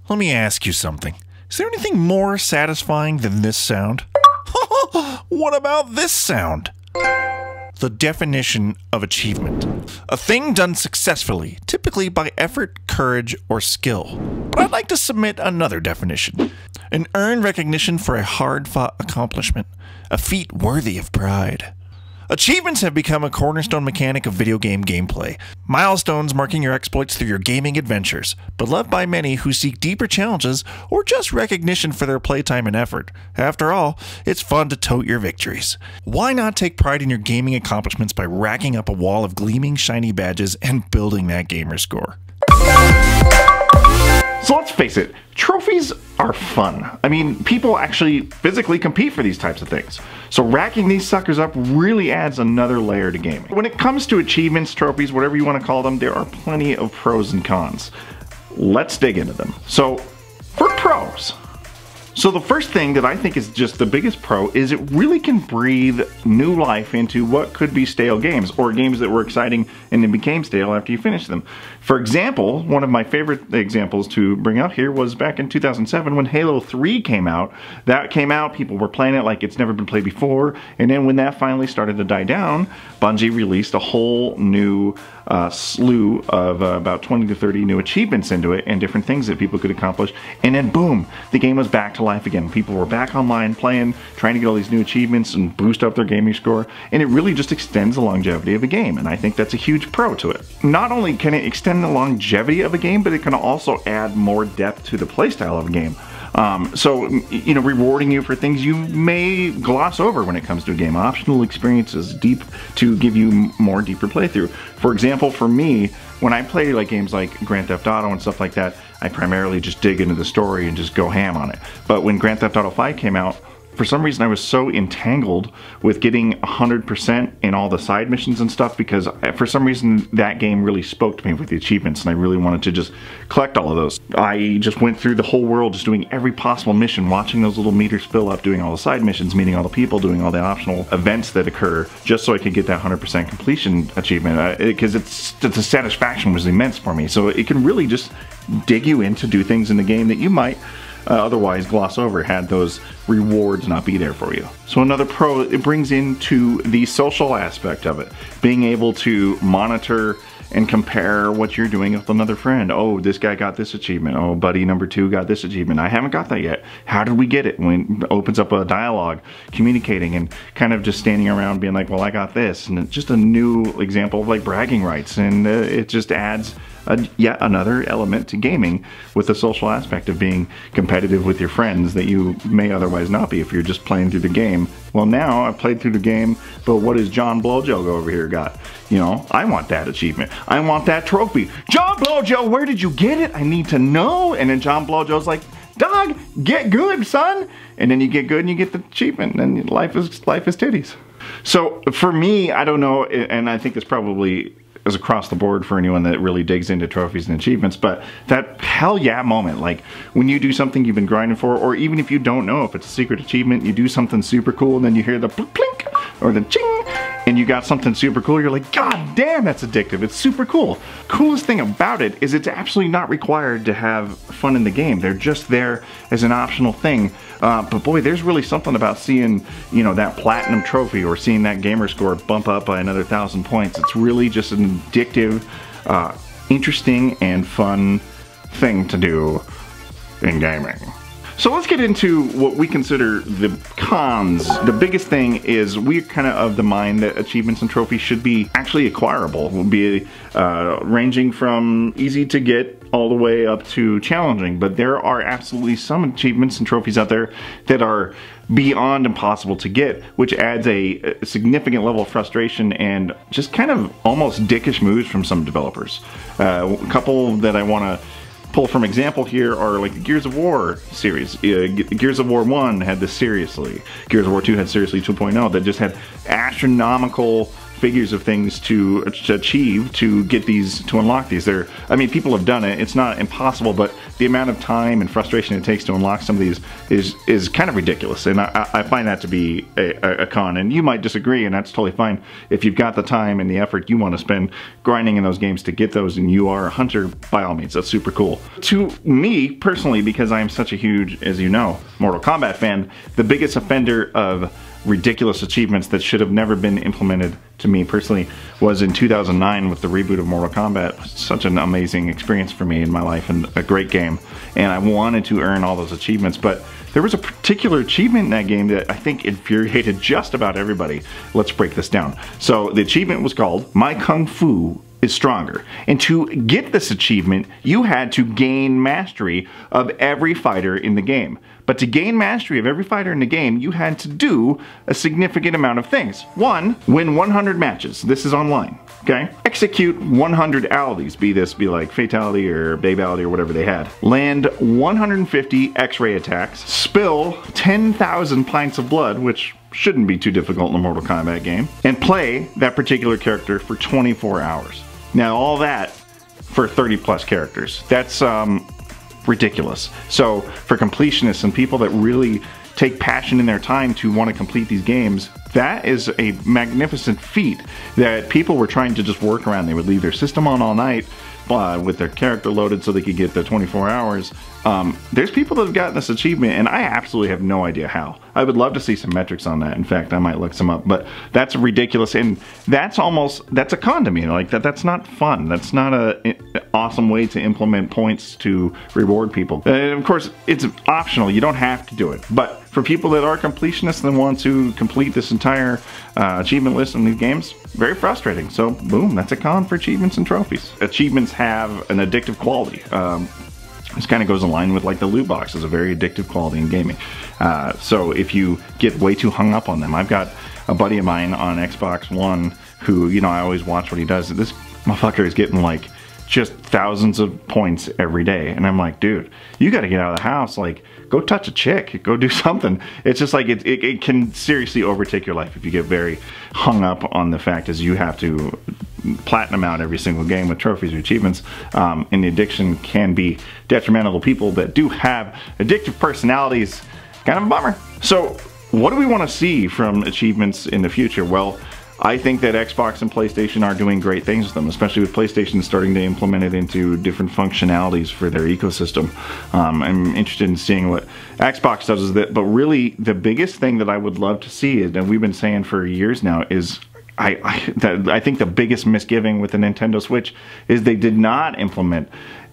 Let me ask you something. Is there anything more satisfying than this sound? What about this sound? The definition of achievement. A thing done successfully, typically by effort, courage, or skill. But I'd like to submit another definition. An earned recognition for a hard-fought accomplishment. A feat worthy of pride. Achievements have become a cornerstone mechanic of video game gameplay, milestones marking your exploits through your gaming adventures, but loved by many who seek deeper challenges or just recognition for their playtime and effort. After all, it's fun to tote your victories. Why not take pride in your gaming accomplishments by racking up a wall of gleaming shiny badges and building that gamer score? So let's face it, trophies are fun. I mean, people actually physically compete for these types of things. So racking these suckers up really adds another layer to gaming. When it comes to achievements, trophies, whatever you want to call them, there are plenty of pros and cons. Let's dig into them. So, for pros. So the first thing that I think is just the biggest pro is it really can breathe new life into what could be stale games, or games that were exciting and then became stale after you finished them. For example, one of my favorite examples to bring up here was back in 2007 when Halo 3 came out. That came out, people were playing it like it's never been played before, and then when that finally started to die down, Bungie released a whole new slew of about 20 to 30 new achievements into it and different things that people could accomplish, and then boom, the game was back to life again. People were back online playing, trying to get all these new achievements and boost up their gaming score, and it really just extends the longevity of a game, and I think that's a huge pro to it. Not only can it extend the longevity of a game, but it can also add more depth to the playstyle of a game. So, you know, rewarding you for things you may gloss over when it comes to a game. Optional experiences deep to give you more deeper playthrough. For example, for me, when I play like games like Grand Theft Auto and stuff like that, I primarily just dig into the story and just go ham on it. But when Grand Theft Auto 5 came out, for some reason I was so entangled with getting 100% in all the side missions and stuff, because for some reason that game really spoke to me with the achievements, and I really wanted to just collect all of those. I just went through the whole world just doing every possible mission, watching those little meters fill up, doing all the side missions, meeting all the people, doing all the optional events that occur, just so I could get that 100% completion achievement, because the satisfaction was immense for me. So it can really just dig you in to do things in the game that you might otherwise gloss over had those rewards not be there for you. So another pro, it brings into the social aspect of it. Being able to monitor and compare what you're doing with another friend. Oh, this guy got this achievement. Oh, buddy number 2 got this achievement. I haven't got that yet. How did we get it? When it opens up a dialogue, communicating, and kind of just standing around being like, well, I got this. And it's just a new example of like bragging rights. And it just adds yet another element to gaming with the social aspect of being competitive with your friends that you may otherwise not be if you're just playing through the game. Well, now I've played through the game, but what has John Blowjo over here got? You know, I want that achievement. I want that trophy. John Blowjo, where did you get it? I need to know. And then John Blowjo's like, dog, get good, son. And then you get good and you get the achievement, and life is titties. So for me, I don't know, and I think this probably is across the board for anyone that really digs into trophies and achievements, but that hell yeah moment, like when you do something you've been grinding for, or even if you don't know if it's a secret achievement, you do something super cool and then you hear the plink or the ching and you got something super cool, you're like, god damn, that's addictive. It's super cool. Coolest thing about it is it's absolutely not required to have fun in the game. They're just there as an optional thing. But boy, there's really something about seeing, you know, that platinum trophy or seeing that gamer score bump up by another 1,000 points. It's really just an addictive, interesting, and fun thing to do in gaming. So let's get into what we consider the cons. The biggest thing is we're kind of the mind that achievements and trophies should be actually acquirable. Will be ranging from easy to get all the way up to challenging, but there are absolutely some achievements and trophies out there that are beyond impossible to get, which adds a significant level of frustration and just kind of almost dickish moves from some developers. A couple that I want to pull from example here are like the Gears of War series. Gears of War 1 had this Seriously. Gears of War 2 had Seriously 2.0 that just had astronomical figures of things to achieve to get these, to unlock these. I mean, people have done it. It's not impossible, but the amount of time and frustration it takes to unlock some of these is kind of ridiculous. And I find that to be a con. And you might disagree, and that's totally fine. If you've got the time and the effort you want to spend grinding in those games to get those, and you are a hunter, by all means, that's super cool. To me personally, because I am such a huge, as you know, Mortal Kombat fan, the biggest offender of ridiculous achievements that should have never been implemented, to me personally, was in 2009 with the reboot of Mortal Kombat. Such an amazing experience for me in my life, and a great game, and I wanted to earn all those achievements, but there was a particular achievement in that game that I think infuriated just about everybody. Let's break this down. So the achievement was called My Kung Fu is Stronger, and to get this achievement you had to gain mastery of every fighter in the game. But to gain mastery of every fighter in the game, you had to do a significant amount of things. One, win 100 matches. This is online, okay? Execute 100 alities, be like Fatality or Babality or whatever they had. Land 150 X-ray attacks. Spill 10,000 pints of blood, which shouldn't be too difficult in a Mortal Kombat game. And play that particular character for 24 hours. Now all that for 30 plus characters. That's ridiculous. So for completionists and people that really take passion in their time to want to complete these games, that is a magnificent feat that people were trying to just work around. They would leave their system on all night with their character loaded so they could get the 24 hours. There's people that have gotten this achievement, and I absolutely have no idea how. I would love to see some metrics on that. In fact, I might look some up, but that's ridiculous, and that's a con to me. Like that's not fun. That's not an awesome way to implement points to reward people. And of course, it's optional. You don't have to do it, but for people that are completionists and want to complete this entire achievement list in these games, very frustrating. So boom, that's a con for achievements and trophies. Achievements have an addictive quality. This kind of goes in line with like the loot box is a very addictive quality in gaming. So if you get way too hung up on them, I've got a buddy of mine on Xbox One who, you know, I always watch what he does. This motherfucker is getting like just thousands of points every day, and I'm like, dude, you got to get out of the house. Like, go touch a chick, go do something. It's just like it can seriously overtake your life if you get very hung up on the fact is you have to platinum out every single game with trophies or achievements, and the addiction can be detrimental to people that do have addictive personalities. Kind of a bummer. So what do we want to see from achievements in the future? Well, I think that Xbox and PlayStation are doing great things with them, especially with PlayStation starting to implement it into different functionalities for their ecosystem. I'm interested in seeing what Xbox does with it, but really the biggest thing that I would love to see is, and we've been saying for years now, is I think the biggest misgiving with the Nintendo Switch is they did not implement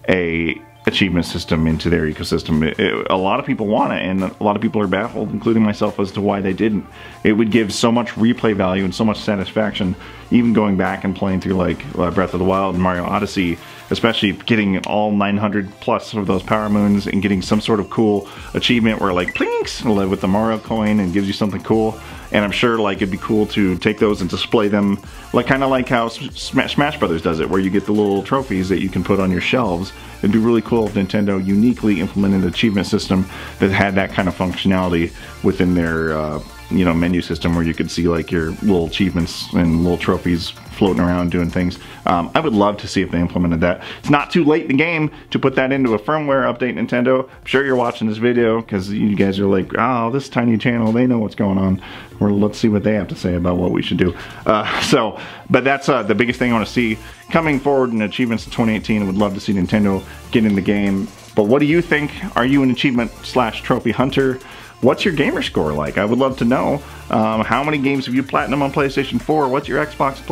a achievement system into their ecosystem. A lot of people want it, and a lot of people are baffled, including myself, as to why they didn't. It would give so much replay value and so much satisfaction, even going back and playing through like Breath of the Wild and Mario Odyssey, especially getting all 900 plus of those Power Moons and getting some sort of cool achievement where like plinks with the Mario coin and gives you something cool. And I'm sure like it'd be cool to take those and display them, like kind of like how Smash Brothers does it, where you get the little trophies that you can put on your shelves. It'd be really cool if Nintendo uniquely implemented an achievement system that had that kind of functionality within their you know, menu system, where you could see like your little achievements and little trophies floating around doing things. I would love to see if they implemented that. It's not too late in the game to put that into a firmware update, Nintendo. I'm sure you're watching this video because you guys are like, oh, this tiny channel, they know what's going on. Well, let's see what they have to say about what we should do. But that's the biggest thing I want to see coming forward in achievements in 2018. I would love to see Nintendo get in the game. But what do you think? Are you an achievement / trophy hunter? What's your gamer score like? I would love to know. How many games have you platinum on PlayStation 4? What's your Xbox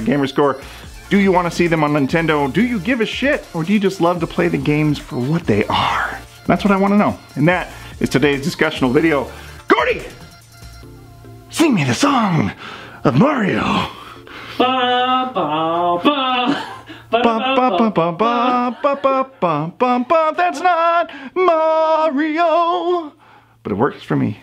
gamer score? Do you want to see them on Nintendo? Do you give a shit? Or do you just love to play the games for what they are? That's what I want to know. And that is today's discussional video. Gordy! Sing me the song of Mario. Ba, ba, ba. That's not Mario, but it works for me.